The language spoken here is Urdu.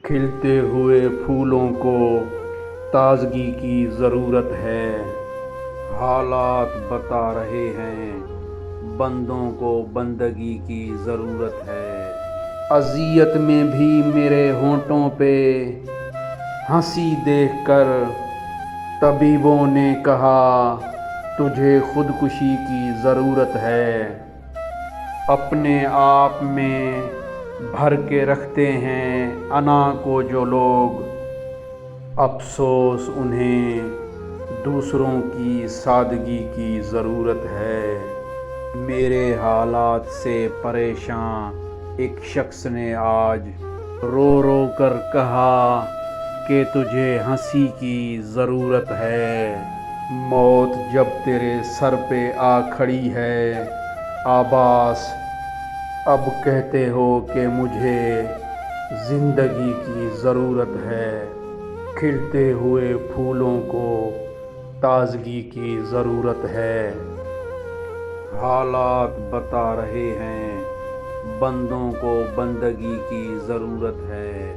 کھلتے ہوئے پھولوں کو تازگی کی ضرورت ہے۔ حالات بتا رہے ہیں بندوں کو بندگی کی ضرورت ہے۔ اذیت میں بھی میرے ہونٹوں پہ ہنسی دیکھ کر طبیبوں نے کہا تجھے خودکشی کی ضرورت ہے۔ اپنے آپ میں بھر کے رکھتے ہیں انا کو جو لوگ، افسوس انہیں دوسروں کی سادگی کی ضرورت ہے۔ میرے حالات سے پریشان ایک شخص نے آج رو رو کر کہا کہ تجھے ہنسی کی ضرورت ہے۔ موت جب تیرے سر پہ آ کھڑی ہے عباس، اب کہتے ہو کہ مجھے زندگی کی ضرورت ہے۔ کھلتے ہوئے پھولوں کو تازگی کی ضرورت ہے۔ حالات بتا رہے ہیں بندوں کو بندگی کی ضرورت ہے۔